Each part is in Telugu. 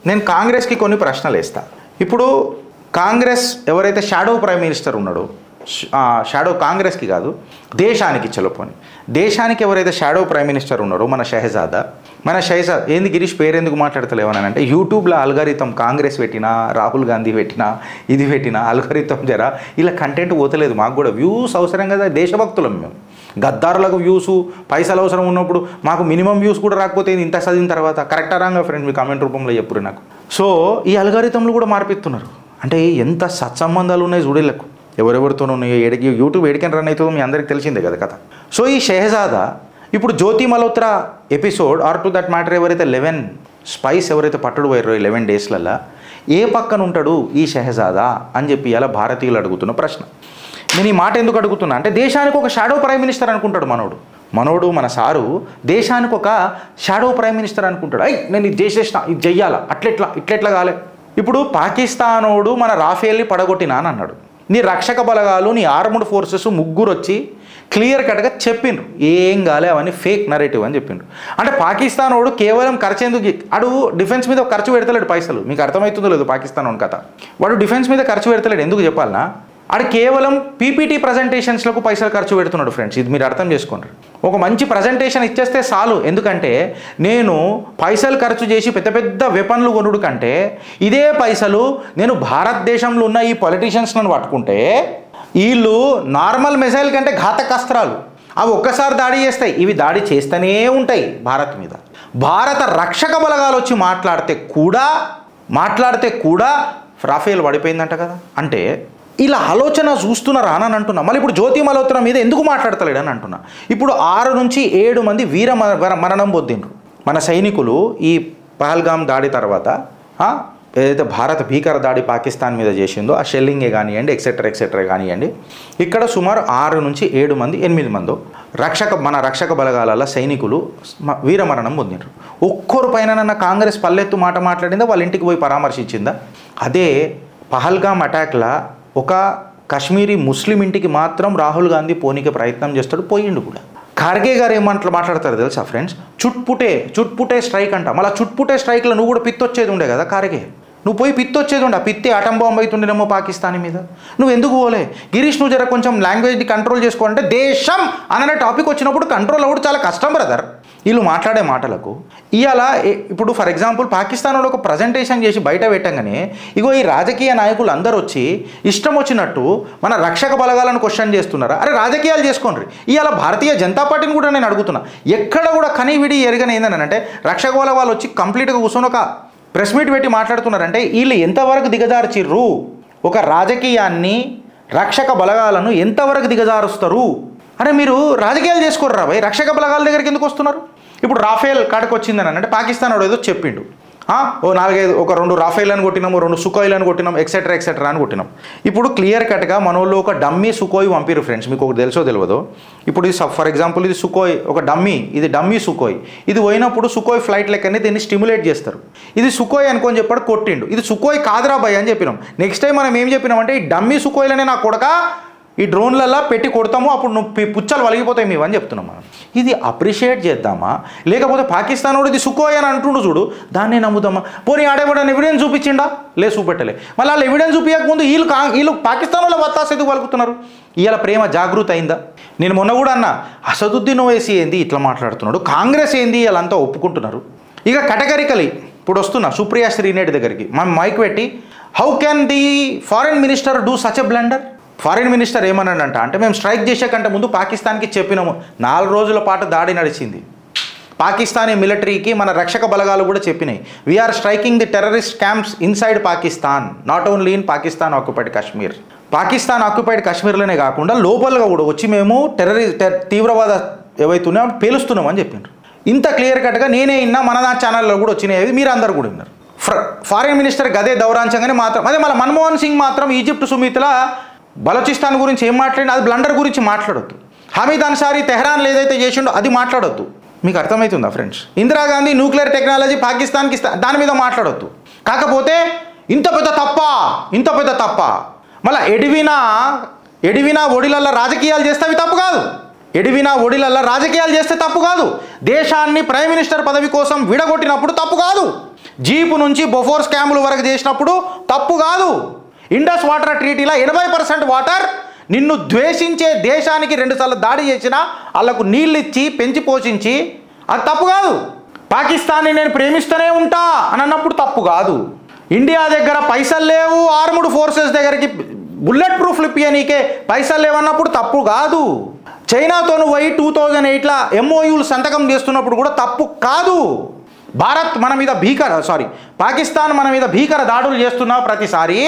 నేను కాంగ్రెస్కి కొన్ని ప్రశ్నలు వేస్తా. ఇప్పుడు కాంగ్రెస్ ఎవరైతే షాడో ప్రైమ్ మినిస్టర్ ఉన్నాడో, షాడో కాంగ్రెస్కి కాదు దేశానికి చెలపోని, దేశానికి ఎవరైతే షాడో ప్రైమ్ మినిస్టర్ ఉన్నాడో మన షహజాదా ఏంది గిరీష్ పేరు ఎందుకు మాట్లాడతలేవనంటే, యూట్యూబ్లో అల్గారితం కాంగ్రెస్ పెట్టినా, రాహుల్ గాంధీ పెట్టినా, ఇది పెట్టినా అల్గారితం జరా ఇలా కంటెంట్ పోతలేదు. మాకు కూడా వ్యూస్ అవసరం కదా, దేశభక్తులం మేము. గద్దారులకు వ్యూస్ పైసలు అవసరం ఉన్నప్పుడు మాకు మినిమం వ్యూస్ కూడా రాకపోతే ఇంత చదివిన తర్వాత కరెక్టా రాంగా ఫ్రెండ్స్ మీ కామెంట్ రూపంలో చెప్పురు నాకు. సో ఈ అల్గారితంలు కూడా మార్పిస్తున్నారు. అంటే ఎంత సత్సంబంధాలు ఉన్నాయి చూడేళ్ళకు, ఎవరెవరితోనూ ఉన్నాయో, యూట్యూబ్ ఎడికని రన్ అవుతుందో మీ అందరికీ తెలిసిందే కదా కథ. సో ఈ షహజాదా ఇప్పుడు Jyoti Malhotra episode or to that matter ఎవరైతే 11 స్పైస్ ఎవరైతే పట్టుడు పోయారో 11 డేస్లలో ఏ పక్కన ఉంటాడు ఈ షహజాదా అని చెప్పి ఇలా భారతీయులు అడుగుతున్న ప్రశ్న. నేను ఈ మాట ఎందుకు అడుగుతున్నా అంటే, దేశానికి ఒక షాడో ప్రైమ్ మినిస్టర్ అనుకుంటాడు మనోడు మన సారు దేశానికి ఒక షాడో ప్రైమ్ మినిస్టర్ అనుకుంటాడు. నేను ఇది చేసేసిన, ఇది చెయ్యాలా, ఇట్లెట్లా కాలే. ఇప్పుడు పాకిస్తానోడు మన రాఫేల్ని పడగొట్టినా అని అన్నాడు. నీ రక్షక బలగాలు, నీ ఆర్మ్డ్ ఫోర్సెస్ ముగ్గురు వచ్చి క్లియర్ కట్గా చెప్పిండ్రు ఏం కాలే, అవన్నీ ఫేక్ నరేటివ్ అని చెప్పిండ్రు. అంటే పాకిస్తాన్ వాడు కేవలం ఖర్చు ఎందుకు, అడు డిఫెన్స్ మీద ఖర్చు పెడతలేడు పైసలు. మీకు అర్థమవుతుందో లేదు పాకిస్తాన్ వాడు కథ. వాడు డిఫెన్స్ మీద ఖర్చు పెడతలేడు, ఎందుకు చెప్పాలనా, ఆడు కేవలం పీపీటీ ప్రజెంటేషన్స్లకు పైసలు ఖర్చు పెడుతున్నాడు ఫ్రెండ్స్. ఇది మీరు అర్థం చేసుకోండి. ఒక మంచి ప్రజెంటేషన్ ఇచ్చేస్తే చాలు. ఎందుకంటే నేను పైసలు ఖర్చు చేసి పెద్ద పెద్ద వెపన్లు కొనుడు కంటే ఇదే పైసలు నేను భారతదేశంలో ఉన్న ఈ పొలిటీషియన్స్లను పట్టుకుంటే వీళ్ళు నార్మల్ మిసైల్ కంటే ఘాతకాస్త్రాలు, అవి ఒక్కసారి దాడి చేస్తాయి, ఇవి దాడి చేస్తూనే ఉంటాయి భారత్ మీద. భారత రక్షక బలగాలు వచ్చి మాట్లాడితే కూడా రాఫేల్ పడిపోయిందంట కదా. అంటే ఇలా ఆలోచన చూస్తున్నారా అని అంటున్నా. మళ్ళీ ఇప్పుడు జ్యోతి మల్హోత్రా మీద ఎందుకు మాట్లాడతలేడని అంటున్నా. ఇప్పుడు 6 నుంచి 7 మంది వీర మరణం పొందిండ్రు మన సైనికులు ఈ పహల్గామ్ దాడి తర్వాత. ఏదైతే భారత భీకర దాడి పాకిస్తాన్ మీద చేసిందో ఆ షెల్లింగే కానివ్వండి, ఎక్సెట్రా కానివ్వండి, ఇక్కడ సుమారు 6 నుంచి 7 మంది 8 మందో మన రక్షక బలగాల సైనికులు వీరమరణం పొందిండ్రు. ఒక్కరు పైన కాంగ్రెస్ పల్లెత్తు మాట మాట్లాడిందా, వాళ్ళ ఇంటికి పోయి పరామర్శించిందా? అదే పహల్గామ్ అటాక్లా ఒక కాశ్మీరీ ముస్లిం ఇంటికి మాత్రం రాహుల్ గాంధీ పోనీకే ప్రయత్నం చేస్తాడు, పోయిండు కూడా. ఖార్గే గారు మాట్లాడతారు తెలుసా ఫ్రెండ్స్, చుట్పుటే స్ట్రైక్ అంట. మళ్ళీ చుట్పుటే స్ట్రైక్లో నువ్వు కూడా పిత్తొచ్చేది ఉండే కదా ఖార్గే, నువ్వు పోయి పిత్తొచ్చేది ఉండే, పిత్తే అటం బాంబు అవుతుండేనేమో పాకిస్తానీ మీద. నువ్వు ఎందుకు పోలే గిరీష్? నువ్వు జర కొంచెం లాంగ్వేజ్ని కంట్రోల్ చేసుకోవాలంటే దేశం అనే టాపిక్ వచ్చినప్పుడు కంట్రోల్ అవ్వడం చాలా కష్టం బ్రదర్. వీళ్ళు మాట్లాడే మాటలకు ఇవాళ ఇప్పుడు ఫర్ ఎగ్జాంపుల్ పాకిస్తాన్ ఒక ప్రజెంటేషన్ చేసి బయట పెట్టంగానే ఇగో ఈ రాజకీయ నాయకులు అందరూ వచ్చి ఇష్టం వచ్చినట్టు మన రక్షక బలగాలను క్వశ్చన్ చేస్తున్నారా? అరే రాజకీయాలు చేసుకోండి. ఇవాళ భారతీయ జనతా పార్టీని కూడా నేను అడుగుతున్నా, ఎక్కడ కూడా కనివిడి ఎరగని ఏంటంటే రక్షక బలగాలు వచ్చి కంప్లీట్గా కూర్చొని ఒక ప్రెస్ మీట్ పెట్టి మాట్లాడుతున్నారంటే వీళ్ళు ఎంతవరకు దిగజార్చిర్రు, ఒక రాజకీయాన్ని రక్షక బలగాలను ఎంతవరకు దిగజారుస్తారు? అరే మీరు రాజకీయాలు చేసుకోర్రా భయ్, రక్షక బలగాల దగ్గరికి ఎందుకు వస్తున్నారు? ఇప్పుడు రాఫేల్ కాడికి వచ్చిందని అంటే పాకిస్తాన్ వాడు ఏదో చెప్పిండు, ఓ 2 రాఫేల్ అని కొట్టినాము, 2 సుఖోయిలు అని కొట్టినాం, ఎక్సెట్రా అని కొట్టినాం. ఇప్పుడు క్లియర్ కట్గా మనోళ్ళు ఒక డమ్మీ సుఖోయి పంపిరు ఫ్రెండ్స్. మీకు ఒకటి తెలుసో తెలియదో, ఇప్పుడు ఇది ఫర్ ఎగ్జాంపుల్ ఇది సుఖోయ్ ఒక ఇది డమ్మీ సుఖోయ్. ఇది పోయినప్పుడు సుఖోయ్ ఫ్లైట్ లెక్కనే దీన్ని స్టిమ్యులేట్ చేస్తారు. ఇది సుఖోయ్ అనుకొని చెప్పాడు, కొట్టిండు. ఇది సుఖోయ్ కాదురా భయ్ అని చెప్పినాం. నెక్స్ట్ టైం మనం ఏం చెప్పినామంటే ఈ డమ్మీ సుఖోయ్లనే నా కొడక ఈ డ్రోన్లలో పెట్టి కొడతాము, అప్పుడు నువ్వు పుచ్చలు వలిగిపోతాయి మీవని చెప్తున్నాం మనం. ఇది అప్రిషియేట్ చేద్దామా, లేకపోతే పాకిస్తాన్ వాడు ఇది సుఖోయ్ అని అంటుండు చూడు దాన్నే నమ్ముదామా? పోనీ ఆడేవాడని ఎవిడెన్స్ చూపించిండా? చూపెట్టలే. మళ్ళీ వాళ్ళు ఎవిడెన్స్ చూపించకముందు వీళ్ళు పాకిస్తాన్ వాళ్ళ వత్తాస ఎందుకు పలుకుతున్నారు? ఇవాళ ప్రేమ జాగృతి అయిందా? నేను మొన్న కూడా అన్నా, అసదుద్దీన్ ఓవైసీ ఏంది ఇట్లా మాట్లాడుతున్నాడు, కాంగ్రెస్ ఏంది వాళ్ళంతా ఒప్పుకుంటున్నారు. ఇక కేటగిరికలీ ఇప్పుడు వస్తున్నా సుప్రియా శ్రీనేటి దగ్గరికి మనం మైక్ పెట్టి, how can the foreign minister do such a blunder? Foreign minister ఏమన్నాడంట అంటే, మేము స్ట్రైక్ చేసే కంటే ముందు పాకిస్తాన్కి చెప్పినాము. 4 రోజుల పాటు దాడి నడిచింది. పాకిస్తానీ మిలిటరీకి మన రక్షక బలగాలు కూడా చెప్పినాయి, we're striking the terrorist camps inside Pakistan, not only in Pakistan occupied Kashmir. Pakistan occupied కాశ్మీర్లోనే కాకుండా లోపలగా కూడా వచ్చి మేము తీవ్రవాద ఏవైతున్నాయో పేలుస్తున్నాం అని చెప్పిండ్రు. ఇంత క్లియర్ కట్గా నేనే విన్నా, మన ఛానల్లో కూడా వచ్చినాయి, మీరు అందరు కూడా విన్నారు. ఫారిన్ మినిస్టర్ గదే దౌరాంచంగానే మాత్రం అదే మళ్ళీ మన్మోహన్ సింగ్ మాత్రం ఈజిప్ట్ సుమిత్లా బలోచిస్తాన్ గురించి ఏం మాట్లాడినా అది బ్లండర్ గురించి మాట్లాడొద్దు. హమీద్ అన్సారీ తెహ్రాన్లో ఏదైతే చేసిండో అది మాట్లాడొద్దు. మీకు అర్థమవుతుందా ఫ్రెండ్స్? ఇందిరాగాంధీ న్యూక్లియర్ టెక్నాలజీ పాకిస్తాన్కి దాని మీద మాట్లాడొద్దు. కాకపోతే ఇంత పెద్ద తప్ప మళ్ళీ ఎడివినా ఒడిలల్లో రాజకీయాలు చేస్తే అవి తప్పు కాదు. ఎడివినా ఒడిలల్లో రాజకీయాలు చేస్తే తప్పు కాదు. దేశాన్ని ప్రైమ్ మినిస్టర్ పదవి కోసం విడగొట్టినప్పుడు తప్పు కాదు. జీపు నుంచి బొఫోర్ స్కాముల వరకు చేసినప్పుడు తప్పు కాదు. ఇండస్ వాటర్ ట్రీటీలో 80% వాటర్ నిన్ను ద్వేషించే దేశానికి 2 సార్లు దాడి చేసినా వాళ్ళకు నీళ్ళు ఇచ్చి పెంచి పోషించి అది తప్పు కాదు. పాకిస్తాన్ని నేను ప్రేమిస్తూనే ఉంటా అని అన్నప్పుడు తప్పు కాదు. ఇండియా దగ్గర పైసలు లేవు, ఆర్మ్డ్ ఫోర్సెస్ దగ్గరికి బుల్లెట్ ప్రూఫ్లు ఇప్పియనీకే పైసలు లేవన్నప్పుడు తప్పు కాదు. చైనాతో పోయి 2008లో MOUలు సంతకం చేస్తున్నప్పుడు కూడా తప్పు కాదు. భారత్ మన మీద పాకిస్తాన్ మన మీద భీకర దాడులు చేస్తున్న ప్రతిసారి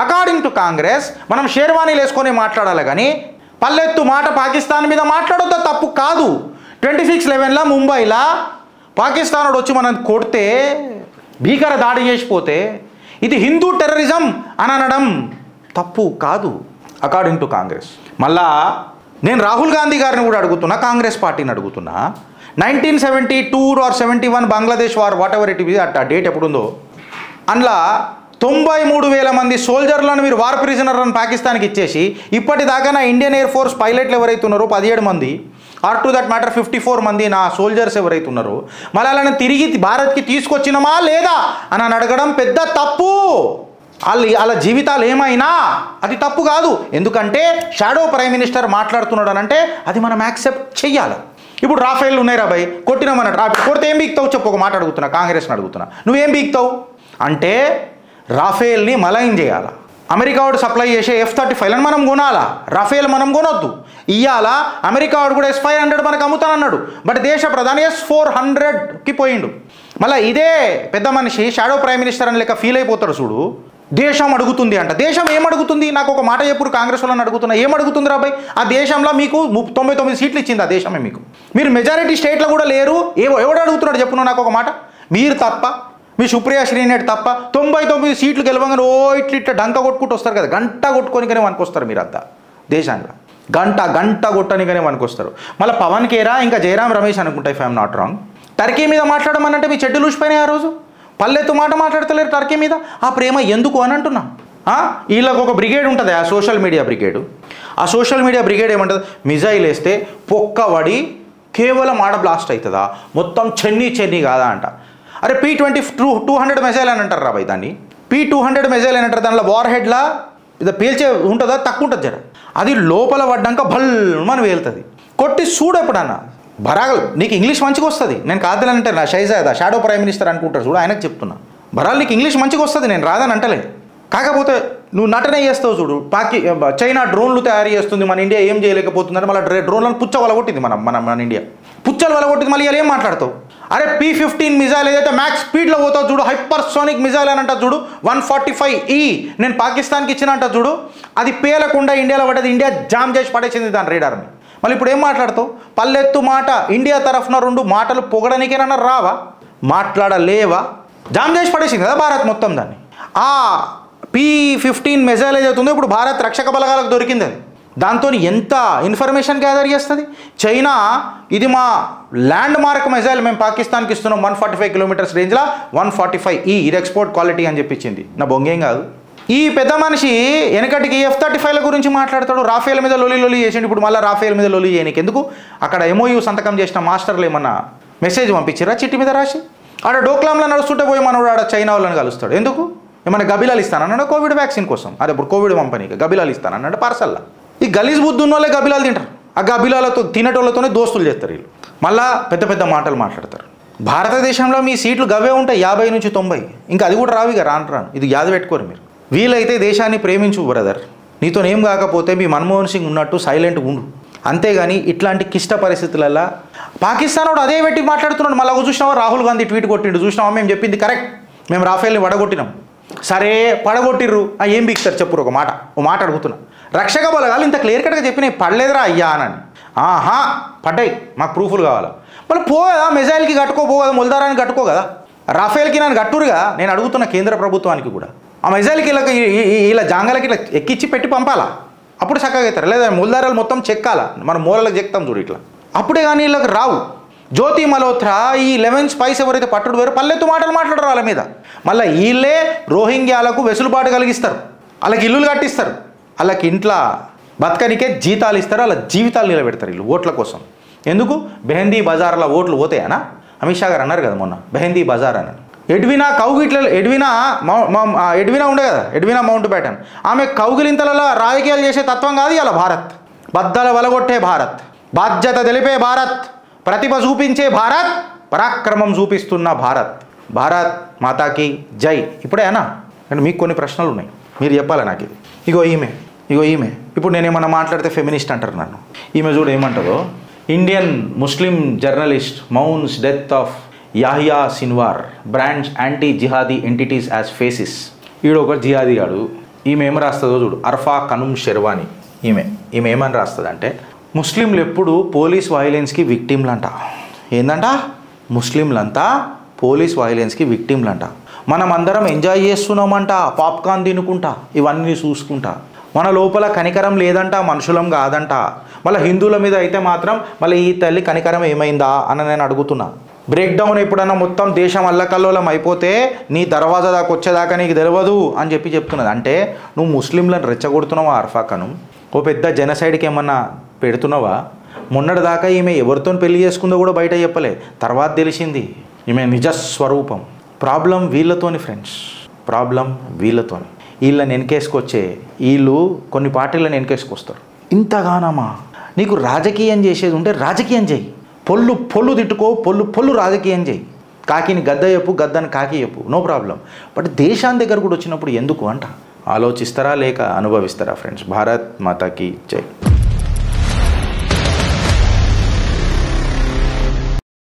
అకార్డింగ్ టు కాంగ్రెస్ మనం షేర్వానీలు వేసుకొని మాట్లాడాలి, కానీ పల్లెత్తు మాట పాకిస్తాన్ మీద మాట్లాడొద్దు, తప్పు కాదు. 26/11లో ముంబైలో పాకిస్తాన్ వచ్చి మనం కొడితే భీకర దాడి చేసిపోతే ఇది హిందూ టెర్రరిజం అని అనడం తప్పు కాదు అకార్డింగ్ టు కాంగ్రెస్. మళ్ళా నేను రాహుల్ గాంధీ గారిని కూడా అడుగుతున్నా, కాంగ్రెస్ పార్టీని అడుగుతున్నా, 1972 or 71 Bangladesh war what ever it is ఆ డేట్ ఎప్పుడుందో అందులో 93,000 మంది సోల్జర్లను మీరు వార్ ప్రిజనర్ అని పాకిస్తాన్కి ఇచ్చేసి ఇప్పటిదాకా నా ఇండియన్ ఎయిర్ ఫోర్స్ పైలట్లు ఎవరైతే ఉన్నారో 17 మంది ఆర్ టు దట్ మ్యాటర్ 54 మంది నా సోల్జర్స్ ఎవరైతే ఉన్నారో మళ్ళీ అలానే తిరిగి భారత్కి తీసుకొచ్చినమా లేదా అని అడగడం పెద్ద తప్పు. వాళ్ళ జీవితాలు ఏమైనా అది తప్పు కాదు. ఎందుకంటే షాడో ప్రైమ్ మినిస్టర్ మాట్లాడుతున్నాడు అని అంటే అది మనం యాక్సెప్ట్ చెయ్యాలి. ఇప్పుడు రాఫేల్ ఉన్నాయి రాబాయ్ కొట్టినామన్నట్టు కొడితే ఏం బీక్తావు చెప్పు, ఒక మాట అడుగుతున్నా, కాంగ్రెస్ని అడుగుతున్నా, నువ్వేం బీక్తావు అంటే రాఫేల్ని మలైన్ చేయాలా, అమెరికా వాడు సప్లై చేసే F-35లను మనం కొనాలా, రాఫేల్ మనం కొనొద్దు. ఇవాళ అమెరికా వాడు కూడా S-500 మనకు అమ్ముతానన్నాడు, బట్ దేశ ప్రధాని S-400కి పోయిండు. మళ్ళీ ఇదే పెద్ద మనిషి షాడో ప్రైమ్ మినిస్టర్ అని లెక్క ఫీల్ అయిపోతాడు చూడు. దేశం అడుగుతుంది అంట. దేశం ఏమడుగుతుంది? నాకు ఒక మాట చెప్పుడు, కాంగ్రెస్ వాళ్ళని అడుగుతున్నా, ఏమడుగుతుంది రాబాయ్? ఆ దేశంలో మీకు 99 సీట్లు ఇచ్చింది ఆ దేశమే మీకు. మీరు మెజారిటీ స్టేట్లో కూడా లేరు. ఎవడు అడుగుతున్నాడు చెప్పును నాకు ఒక మాట? మీరు తప్ప, మీ సుప్రియా శ్రీనేట్ తప్ప 99 సీట్లు గెలవగానే ఓ ఇట్లా డంక కొట్టుకుంటూ వస్తారు కదా, గంట కొట్టుకొనికనే వనుకొస్తారు మీరంతా దేశాన్ని. గంట కొట్టనికనే వనుకొస్తారు. మళ్ళీ పవన్ కేరా ఇంకా జయరాం రమేష్ అనుకుంటా, if I'm not wrong, Turkey మీద మాట్లాడమనంటే మీ చెడ్డలు ఊసిపోయినాయి ఆ రోజు. పల్లెత్తు మాట మాట్లాడతలేరు టర్కీ మీద. ఆ ప్రేమ ఎందుకు అని అంటున్నా. వీళ్ళకు ఒక బ్రిగేడ్ ఉంటుంది, ఆ సోషల్ మీడియా బ్రిగేడ్. ఆ సోషల్ మీడియా బ్రిగేడ్ ఏమంటుంది? మిజైల్ వేస్తే పొక్కబడి కేవలం ఆడ బ్లాస్ట్ అవుతుందా, మొత్తం చెన్నీ కాదా అంట. అరే P-200 మిజైల్ అని అంటారు రాబాయ్ దాన్ని. P-200 మిజైల్ అని అంటారు. దానిలో వార్ హెడ్లా ఇది పేల్చే ఉంటుందా, తక్కువ ఉంటుంది జర. అది లోపల పడ్డాక భల్మని వేలుతుంది. కొట్టి చూడు ఎప్పుడన్నా బరాగలు. నీకు ఇంగ్లీష్ మంచిగా వస్తుంది, నేను కాదని అంటే నా షైజాదా షాడో ప్రైమ్ మినిస్టర్ అనుకుంటారు చూడు, ఆయనకు చెప్తున్నా. బరాలు నీకు ఇంగ్లీష్ మంచిగా వస్తుంది, నేను రాదని అంటలేదు. కాకపోతే నువ్వు నటన చేస్తావు చూడు. చైనా డ్రోన్లు తయారు చేస్తుంది, మన ఇండియా ఏం చేయలేకపోతుందని మళ్ళీ డ్రోన్లను పుచ్చ వలగొట్టింది మన ఇండియా. పుచ్చలు వలగొట్టింది, మళ్ళీ ఏం మాట్లాడతావు? అరే P-15 మిజైల్ ఏదైతే మ్యాక్స్ స్పీడ్లో పోతావు చూడు, హైపర్సోనిక్ మిజైల్ అని అంటారు చూడు, 145E నేను పాకిస్తాన్కి ఇచ్చిన అంట చూడు, అది పేలకుండా ఇండియాలో పడ్డది. ఇండియా జామ్ చేసి పడేసింది దాని రేడార్ని. మళ్ళీ ఇప్పుడు ఏం మాట్లాడతావు? పల్లెత్తు మాట ఇండియా తరఫున 2 మాటలు పొగడనికేనన్నా రావా? మాట్లాడలేవా? జామ్ చేసి పడేసింది కదా భారత్ మొత్తం దాన్ని. ఆ P-15 మిజైల్ ఏదైతుందో ఇప్పుడు భారత్ రక్షక బలగాలకు దొరికింది. అది దాంతో ఎంత ఇన్ఫర్మేషన్ గ్యాదర్ చేస్తుంది. చైనా ఇది మా ల్యాండ్ మార్క్ మిజైల్ మేము పాకిస్తాన్కి ఇస్తున్నాం 145 కిలోమీటర్స్ రేంజ్లో 145E ఇది ఎక్స్పోర్ట్ క్వాలిటీ అని చెప్పించింది. నా బొంగేం కాదు. ఈ పెద్ద మనిషి వెనకటికి F-35ల గురించి మాట్లాడతాడు, రాఫేల్ మీద లొలి చేసిండు. ఇప్పుడు మళ్ళీ రాఫేల్ మీద లొలి చేయనికి ఎందుకు? అక్కడ MOU సంతకం చేసిన మాస్టర్లు ఏమన్నా మెసేజ్ పంపించారా చిట్టి మీద రాసి? ఆడ డోక్లాంలో నడుస్తుంటే పోయి మనోడు ఆడ చైనా వాళ్ళని కలుస్తాడు. ఎందుకు? ఏమన్నా గబిలాలు ఇస్తానన్నాడు కోవిడ్ వ్యాక్సిన్ కోసం. అదే ఇప్పుడు కోవిడ్ పంపనీకి గబిలాలు ఇస్తానన్నాడు పార్సల్లా. ఈ గలీజ్ బుద్ధి ఉన్న వాళ్ళే గబిలాలు తింటారు. ఆ గబిలాలతో తినేటోళ్ళతోనే దోస్తులు చేస్తారు వీళ్ళు. మళ్ళా పెద్ద మాటలు మాట్లాడతారు. భారతదేశంలో మీ సీట్లు గవే ఉంటాయి 50 నుంచి 90, ఇంకా అది కూడా రావిగా రాను. ఇది యాద పెట్టుకోరు మీరు. వీలైతే దేశాన్ని ప్రేమించు బ్రదర్. నీతో ఏం కాకపోతే మీ మన్మోహన్ సింగ్ ఉన్నట్టు సైలెంట్గా ఉండు. అంతేగాని ఇట్లాంటి క్లిష్ట పరిస్థితులలో పాకిస్తాన్ వాడు అదే పెట్టి మాట్లాడుతున్నాడు. మళ్ళీ చూసినావా రాహుల్ గాంధీ ట్వీట్ కొట్టిండు, చూసినావా మేము చెప్పింది కరెక్ట్, మేము రాఫేల్ని వడగొట్టినాం. సరే పడగొట్టిర్రు, ఏం బీక్తారు చెప్పురు? ఒక మాట అడుగుతున్నా. రక్షక బలగాలు ఇంత క్లియర్ కట్గా చెప్పినాయి పడలేదురా అయ్యా అని. పడ్డాయి, మాకు ప్రూఫ్లు కావాలా. మళ్ళీ పోదా మిజైల్కి కట్టుకోపో కదా, మొల్దారానికి కట్టుకో కదా, రాఫేల్కి నన్ను కట్టురుగా. నేను అడుగుతున్న కేంద్ర ప్రభుత్వానికి కూడా ఆ మిజైల్కి ఇలా జాంగలకి ఇలా ఎక్కిచ్చి పెట్టి పంపాలా, అప్పుడు చక్కగా అవుతారు. లేదా మూలధారాలు మొత్తం చెక్కాలా, మనం మూలలకు చెక్తాం చూడు ఇట్లా, అప్పుడే కానీ వీళ్ళకి రావు. జ్యోతి మల్హోత్రా ఈ 11 స్పైస్ ఎవరైతే పట్టుడు వేరు పల్లెత్తు మాటలు మాట్లాడరు వాళ్ళ మీద. మళ్ళీ వీళ్ళే రోహింగ్యాలకు వెసులుబాటు కలిగిస్తారు, వాళ్ళకి ఇల్లులు కట్టిస్తారు, వాళ్ళకి ఇంట్లో బతకనికే జీతాలు ఇస్తారు, వాళ్ళ జీవితాలు నిలబెడతారు వీళ్ళు ఓట్ల కోసం. ఎందుకు? బెహందీ బజార్లో ఓట్లు పోతాయనా? అమిత్ షా గారు అన్నారు కదా మొన్న, బెహందీ బజార్ అని. ఎడ్వినా ఉండే కదా, ఎడ్వినా మౌంట్ బ్యాటన్, ఆమె కౌగిలింతలలో రాజకీయాలు చేసే తత్వం కాదు ఇలా భారత్. బద్దల వలగొట్టే భారత్, బాధ్యత తెలిపే భారత్, ప్రతిభ చూపించే భారత్, పరాక్రమం చూపిస్తున్న భారత్. భారత్ మాతాకి జై. ఇప్పుడేనా అంటే మీకు కొన్ని ప్రశ్నలు ఉన్నాయి, మీరు చెప్పాలి నాకు. ఇది ఇగో ఈమె ఇప్పుడు నేనేమన్నా మాట్లాడితే ఫెమినిస్ట్ అంటారు నన్ను. ఈమె చూడు ఏమంటుందో, Indian Muslim journalist mourns death of Yahya Sinwar brands anti jihadi entities as fascists. ఈడు ఒక జిహాదీ గాడు. ఈమె ఏం రాస్తుందో చూడు, అర్ఫా కనుమ్ షెర్వానీ. ఈమె ఏమని రాస్తుంది అంటే, ముస్లింలు ఎప్పుడు పోలీస్ వైలెన్స్కి విక్టిమ్లంట. ఏందంట? ముస్లింలంతా పోలీస్ వైలెన్స్కి విక్టిమ్లంట. మనం అందరం ఎంజాయ్ చేస్తున్నామంట, పాప్కార్న్ తినుకుంటా, ఇవన్నీ చూసుకుంటా. మన లోపల కనికరం లేదంట, మనుషులం కాదంట. మళ్ళీ హిందువుల మీద అయితే మాత్రం మళ్ళీ ఈ తల్లి కనికరం ఏమైందా అని నేను అడుగుతున్నా. బ్రేక్ డౌన్ ఎప్పుడన్నా మొత్తం దేశం అల్లకల్లోలం అయిపోతే నీ దర్వాజా దాకా వచ్చేదాకా నీకు తెలియదు అని చెప్తున్నది. అంటే నువ్వు ముస్లింలను రెచ్చగొడుతున్నావా అర్ఫా కనుమ్? ఓ పెద్ద జనసైడ్కి ఏమన్నా పెడుతున్నావా? మొన్నటి దాకా ఈమె ఎవరితో పెళ్లి చేసుకుందో కూడా బయట చెప్పలే, తర్వాత తెలిసింది ఈమె నిజస్వరూపం. ప్రాబ్లం వీళ్ళతోని ఫ్రెండ్స్, ప్రాబ్లం వీళ్ళతోని. వీళ్ళని వెనకేసుకొచ్చే వీళ్ళు కొన్ని పార్టీలను వెనకేసుకొస్తారు. ఇంతగానమా? నీకు రాజకీయం చేసేది ఉంటే రాజకీయం చేయి, పొల్లు తిట్టుకో, పొల్లు రాజకీయం చేయి. కాకిని గద్ద చెప్పు, గద్దని కాకి చెప్పు, నో ప్రాబ్లం. బట్ దేశాన్ని దగ్గర కూడా వచ్చినప్పుడు ఎందుకు అంట ఆలోచిస్తారా లేక అనుభవిస్తారా ఫ్రెండ్స్? భారత్ మాతాకి జై.